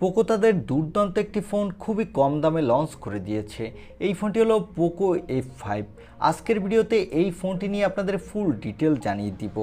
Poco তাদের দুর্দান্ত একটি ফোন খুবই কম দামে লঞ্চ করে দিয়েছে। এই ফোনটি হলো পোকো F5। আজকের ভিডিওতে এই ফোনটি নিয়ে আপনাদের ফুল ডিটেল জানিয়ে দিব।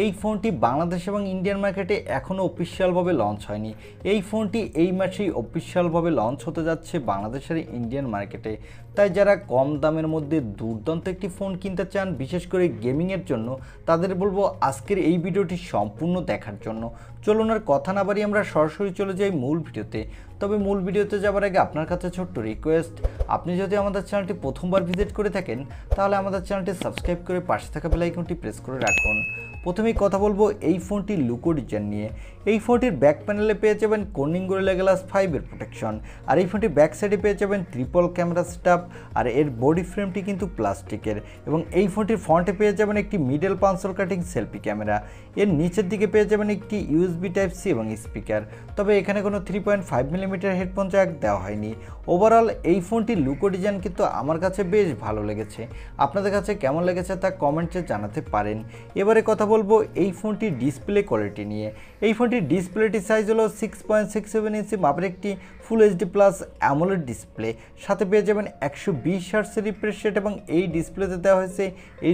এই ফোনটি বাংলাদেশ এবং ইন্ডিয়ান মার্কেটে এখনও অফিসিয়ালভাবে লঞ্চ হয়নি। এই ফোনটি এই মাসেই অফিসিয়ালভাবে লঞ্চ হতে যাচ্ছে বাংলাদেশের ইন্ডিয়ান মার্কেটে। তাই যারা কম দামের মধ্যে দুর্দান্ত একটি ফোন কিনতে চান, বিশেষ করে গেমিংয়ের জন্য, তাদের বলবো আজকের এই ভিডিওটি সম্পূর্ণ দেখার জন্য। চলুন আর কথা না বাড়িয়ে আমরা সরাসরি চলে যাই মূল ভিডিওতে। তবে মূল ভিডিওতে যাওয়ার আগে আপনার কাছে ছোট্ট রিকোয়েস্ট, আপনি যদি আমাদের চ্যানেলটি প্রথমবার ভিজিট করে থাকেন তাহলে আমাদের চ্যানেলটি সাবস্ক্রাইব করে পাশে থাকা বেল আইকনটি প্রেস করে রাখুন। প্রথমেই কথা বলবো এই ফোনটির লুকো ডিজাইন নিয়ে। এই ফোনটির ব্যাক প্যানেলে পেয়ে যাবেন কর্নিং গরিলা গ্লাস 5-এর প্রোটেকশন, আর এই ফোনটির ব্যাক সাইডে পেয়ে যাবেন ট্রিপল ক্যামেরা সেটআপ, আর এর বডি ফ্রেমটি কিন্তু প্লাস্টিকের। এবং এই ফোনটির ফ্রন্টে পেয়ে যাবেন একটি মিডল পাঞ্চল কাটিং সেলফি ক্যামেরা। এর নিচের দিকে পেয়ে যাবেন একটি USB Type-C এবং স্পিকার। তবে এখানে কোনো 3.5 মিলিমিটার হেডফোন জ্যাক দেওয়া হয়নি। ওভারঅল এই ফোনটির লুকো ডিজাইন কিন্তু আমার কাছে বেশ ভালো লেগেছে। আপনাদের কাছে কেমন লেগেছে তা কমেন্টে জানাতে পারেন। এবারে কথা বলবো এই ফোনটির ডিসপ্লে কোয়ালিটি নিয়ে। এই ফোনটির ডিসপ্লেটি সাইজ হলো 6.67 ইঞ্চি মাপের একটি ফুল HD প্লাস অ্যামোলেড ডিসপ্লে। সাথে পেয়ে যাবেন 120 হার্টজের রিফ্রেশ রেট এবং এই ডিসপ্লেতে দেওয়া হয়েছে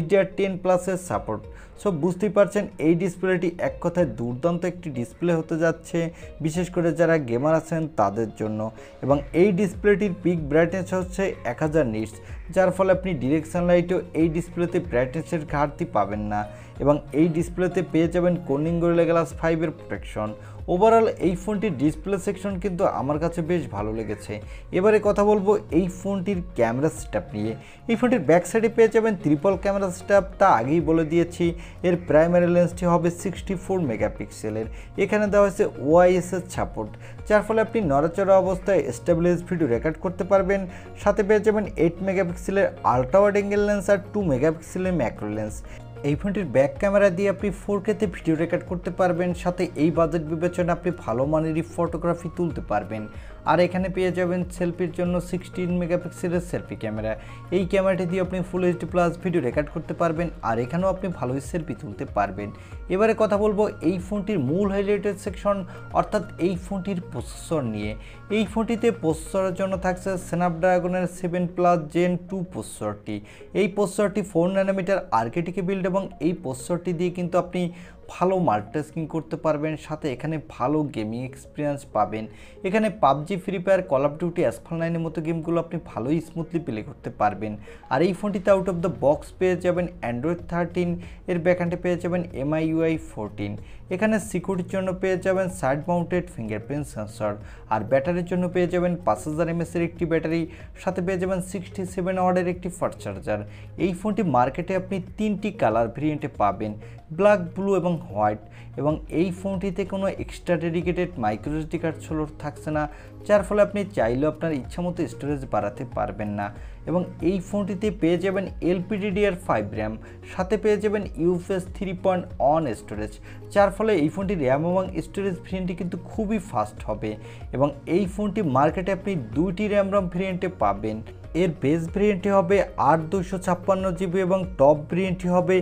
HDR10+-এর সাপোর্ট। সো বুঝতেই পারছেন এই ডিসপ্লেটি এক কথায় দুর্দান্ত একটি ডিসপ্লে হতে যাচ্ছে, বিশেষ করে যারা গেমার আছেন তাদের জন্য। এবং এই ডিসপ্লেটির পিক ব্রাইটনেস হচ্ছে 1000 নিটস, যার ফলে আপনি ডিরেকশন লাইটেও এই ডিসপ্লেতে ব্রাইটনেসের ঘাটতি পাবেন না। এবং এই ডিসপ্লেতে পেয়ে যাবেন কর্নিং গরিলা গ্লাস 5-এর প্রোটেকশন। ওভারঅল এই ফোনটির ডিসপ্লে সেকশন কিন্তু আমার কাছে বেশ ভালো লেগেছে। এবারে কথা বলবো এই ফোনটির ক্যামেরা সেটআপ নিয়ে। এই ফোনটির ব্যাক সাইডে পেয়ে যাবেন ট্রিপল ক্যামেরা সেটআপ, তা আগেই বলে দিয়েছি। এর প্রাইমারি লেন্সটি হবে 64 মেগাপিক্সেলের। এখানে দেওয়া হয়েছে OIS-এর সাপোর্ট, যার ফলে আপনি নড়াচড়া অবস্থায় স্টেবলাইজ ভিডিও রেকর্ড করতে পারবেন। সাথে পেয়ে যাবেন 8 মেগাপিক্সেলের আলট্রা ওয়াইড অ্যাঙ্গেল লেন্স আর 2 মেগাপিক্সেলের ম্যাক্রো লেন্স। এই ফোনটির ব্যাক ক্যামেরা দিয়ে আপনি 4K-তে ভিডিও রেকর্ড করতে পারবেন। সাথে এই বাজেট বিবেচনায় আপনি ভালো মানেরই ফটোগ্রাফি তুলতে পারবেন। আর এখানে পেয়ে যাবেন সেলফির জন্য 16 মেগাপিক্সেলের সেলফি ক্যামেরা। এই ক্যামেরাটি দিয়ে আপনি ফুল HD প্লাস ভিডিও রেকর্ড করতে পারবেন, আর এখানেও আপনি ভালোই সেলফি তুলতে পারবেন। এবারে কথা বলবো এই ফোনটির মূল হাইলাইটেড সেকশন, অর্থাৎ এই ফোনটির প্রসেসর নিয়ে। এই ফোনটিতে প্রসেসরের জন্য থাকছে স্ন্যাপড্রাগনের 7+ Gen 2 প্রসেসরটি। এই প্রসেসরটি 4 ন্যানোমিটার আর্কিটেক্টে বিল্ড এবং এই প্রসেসরটি দিয়ে কিন্তু আপনি ভালো মাল্টিটাস্কিং করতে পারবেন। সাথে এখানে ভালো গেমিং এক্সপিরিয়েন্স পাবেন। এখানে PUBG, Free Fire, Call of Duty, Asphalt 9-এর মতো গেমগুলো আপনি ভালোই স্মুথলি প্লে করতে পারবেন। আর এই ফোনটিতে আউট অফ দ্য বক্স পেয়ে যাবেন Android 13, এর ব্যাকএন্ডে পেয়ে যাবেন MIUI 14। এখানে সিকিউরিটির জন্য পেয়ে যাবেন সাইড মাউন্টেড ফিঙ্গারপ্রিন্ট সেন্সর, আর ব্যাটারির জন্য পেয়ে যাবেন 5000 mAh-এর একটি ব্যাটারি। সাথে পেয়ে যাবেন 67 ওয়াটের একটি ফাস্ট চার্জার। এই ফোনটি মার্কেটে আপনি 3টি কালার ভেরিয়েন্টে পাবেন, ব্ল্যাক, ব্লু এবং হোয়াইট। এবং এই ফোনটিতে কোনো extra dedicated micro SD card slot থাকছে না, যার ফলে আপনি চাইলেও আপনার ইচ্ছামতো স্টোরেজ বাড়াতে পারবেন না। এবং এই ফোনটিতে পেয়ে যাবেন LPDDR5 র্যাম, সাথে পেয়ে যাবেন UFS 3.1 স্টোরেজ, যার ফলে এই ফোনটি র্যাম এবং স্টোরেজ ভেরিয়েন্টটি কিন্তু খুবই ফাস্ট হবে। এবং এই ফোনটি মার্কেটে আপনি 2টি র্যাম ভেরিয়েন্টে পাবেন। এর বেস ভেরিয়েন্টটি হবে 8/256 GB এবং টপ ভেরিয়েন্টটি হবে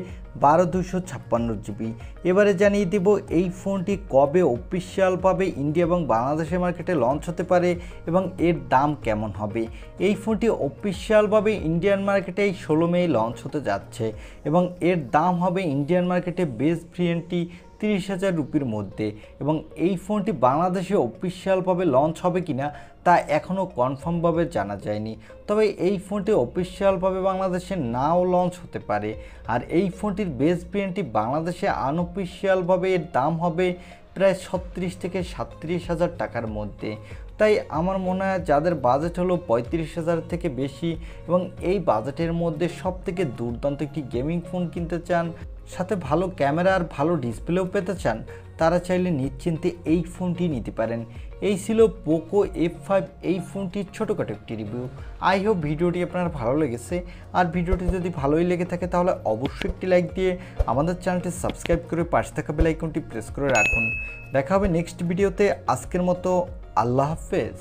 12/256 GB। এবারে জানিয়ে দেব এই ফোনটি কবে অফিসিয়ালভাবে ইন্ডিয়া এবং বাংলাদেশের মার্কেটে লঞ্চ হতে পারে এবং এর দাম কেমন হবে। এই ফোনটি অফিসিয়ালভাবে ইন্ডিয়ান মার্কেটে 16 মে লঞ্চ হতে যাচ্ছে এবং এর দাম হবে ইন্ডিয়ান মার্কেটে বেস ভেরিয়েন্টটি 30,000 রুপির মধ্যে। এবং এই ফোনটি বাংলাদেশে অফিসিয়ালভাবে লঞ্চ হবে কিনা তা এখনও কনফার্মভাবে জানা যায়নি। তবে এই ফোনটি অফিসিয়ালভাবে বাংলাদেশে নাও লঞ্চ হতে পারে। আর এই ফোনটির বেস ভেরিয়েন্টটি বাংলাদেশে আনঅফিসিয়ালভাবে এর দাম হবে প্রায় 36 থেকে 37,000 টাকার মধ্যে। তাই আমার মনে হয় যাদের বাজেট হলো 35,000 থেকে বেশি এবং এই বাজেটের মধ্যে সবথেকে দুর্দান্ত একটি গেমিং ফোন কিনতে চান, সাথে ভালো ক্যামেরা আর ভালো ডিসপ্লেও পেতে চান, তারা চাইলে নিশ্চিন্তে এই ফোনটি নিতে পারেন। এই ছিল পোকো F5 এই ফোনটির ছোটোখাটো একটি রিভিউ। আই হোপ ভিডিওটি আপনার ভালো লেগেছে। আর ভিডিওটি যদি ভালোই লেগে থাকে তাহলে অবশ্যই একটি লাইক দিয়ে আমাদের চ্যানেলটি সাবস্ক্রাইব করে পাশে থাকা বেল আইকনটি প্রেস করে রাখুন। দেখা হবে নেক্সট ভিডিওতে। আজকের মতো আল্লাহ হাফেজ।